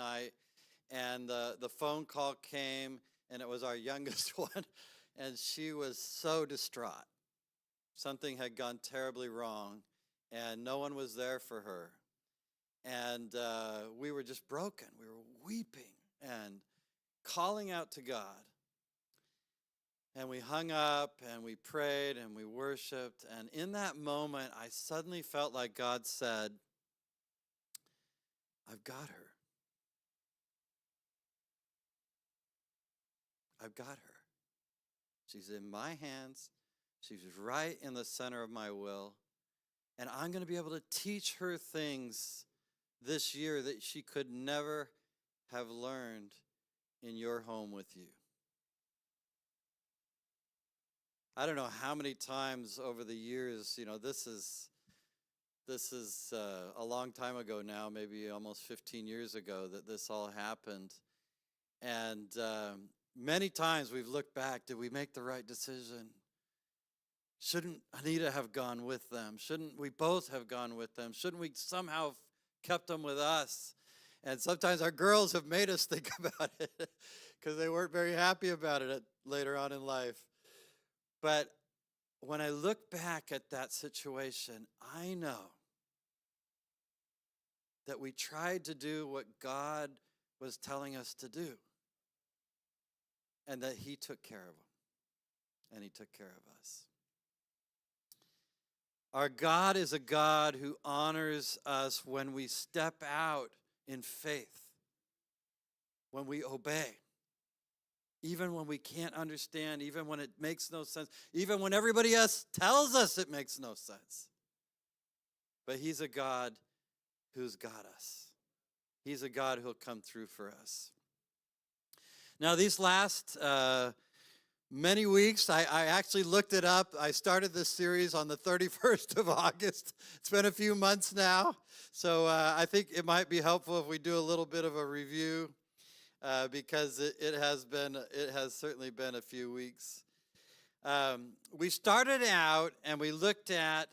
night, and the phone call came, and it was our youngest one, and she was so distraught. Something had gone terribly wrong, and no one was there for her. And we were just broken. We were weeping and calling out to God. And we hung up, and we prayed, and we worshiped. And in that moment, I suddenly felt like God said, I've got her. I've got her. She's in my hands. She's right in the center of my will. And I'm going to be able to teach her things this year that she could never have learned in your home with you. I don't know how many times over the years, this is a long time ago now, maybe almost 15 years ago that this all happened. And many times we've looked back, did we make the right decision? Shouldn't Anita have gone with them? Shouldn't we both have gone with them? Shouldn't we somehow have kept them with us? And sometimes our girls have made us think about it because they weren't very happy about it later on in life. But when I look back at that situation, I know that we tried to do what God was telling us to do, and that He took care of them, and He took care of us. Our God is a God who honors us when we step out in faith, when we obey, even when we can't understand, even when it makes no sense, even when everybody else tells us it makes no sense. But He's a God who's got us. He's a God who'll come through for us. Now, these last many weeks, I actually looked it up. I started this series on the 31st of August. It's been a few months now, so I think it might be helpful if we do a little bit of a review because it has certainly been a few weeks. We started out and we looked at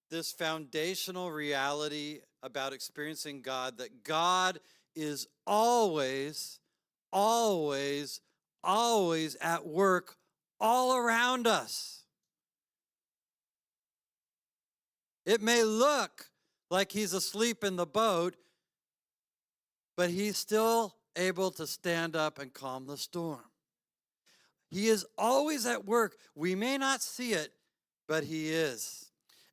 this foundational reality about experiencing God, that God is always at work all around us. It may look like He's asleep in the boat, but He's still able to stand up and calm the storm. He is always at work. We may not see it, but He is.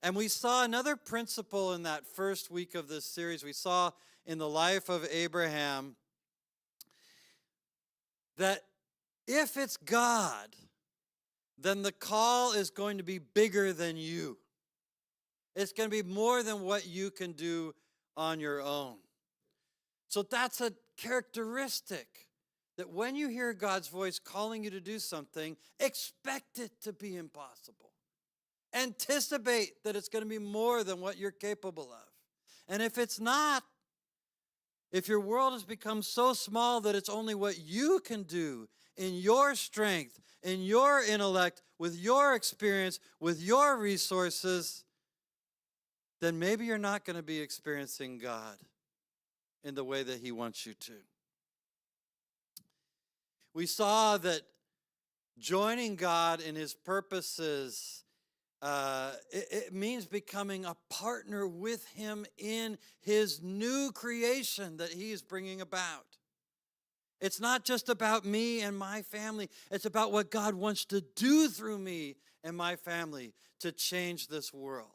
And we saw another principle in that first week of this series. We saw in the life of Abraham that if it's God, then the call is going to be bigger than you. It's going to be more than what you can do on your own. So that's a characteristic that when you hear God's voice calling you to do something, expect it to be impossible. Anticipate that it's going to be more than what you're capable of. And if it's not, if your world has become so small that it's only what you can do in your strength, in your intellect, with your experience, with your resources, then maybe you're not going to be experiencing God in the way that He wants you to. We saw that joining God in His purposes it means becoming a partner with Him in His new creation that He is bringing about. It's not just about me and my family. It's about what God wants to do through me and my family to change this world.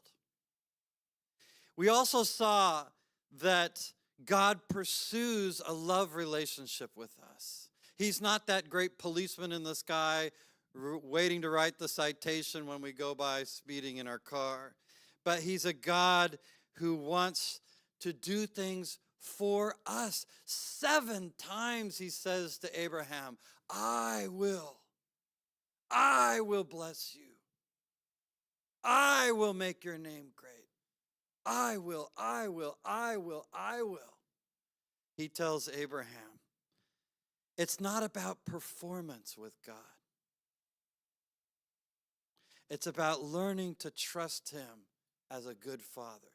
We also saw that God pursues a love relationship with us. He's not that great policeman in the sky waiting to write the citation when we go by speeding in our car. But He's a God who wants to do things for us. 7 times He says to Abraham, I will bless you. I will make your name great. I will. He tells Abraham, it's not about performance with God. It's about learning to trust Him as a good Father.